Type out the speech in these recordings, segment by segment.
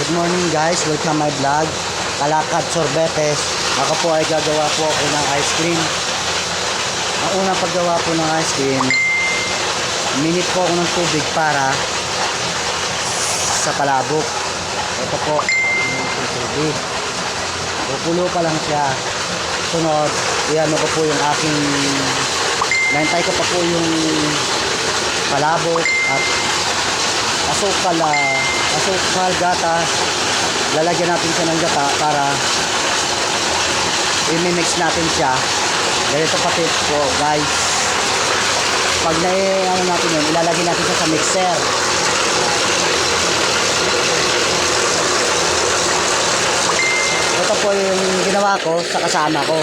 Good morning guys, welcome my vlog. Kalakad Sorbetes. Ako po ay gagawa po ako ng ice cream. Ang unang paggawa po ng ice cream, minute po ako ng tubig para sa palabok. Ito po yung tubig. Pupulo pa lang siya. Sunod, iano ko po yung aking nahintay ko pa po yung palabok at asukal, gatas. Lalagyan natin siya ng gata para i-mix natin siya. Ganito pa tip po guys. Pag ano natin yun, ilalagay natin siya sa mixer. Ito po yung ginawa ko sa kasama ko.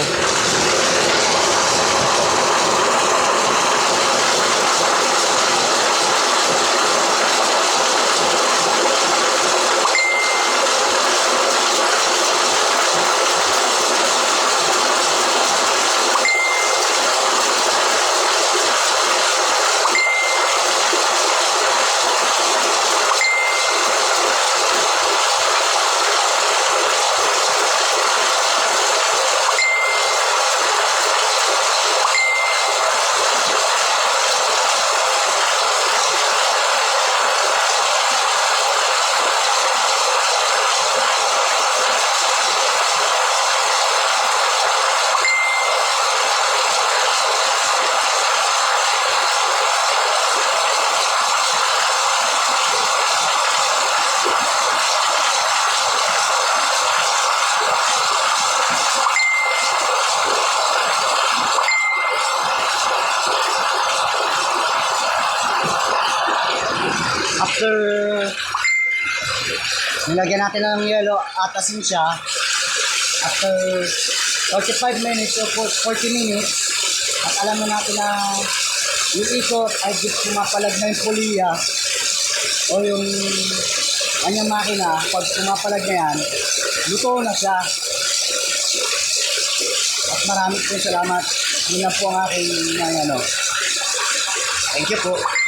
After nilagyan natin ng yelo at asin siya, after 45 minutes o 40 minutes, at alam na natin na yung ikot ay pumapalag na yung puliya o yung kanyang makina. Pag pumapalag na yan, luto na siya. At maraming po salamat. Yun na po ang aking ano. Thank you po.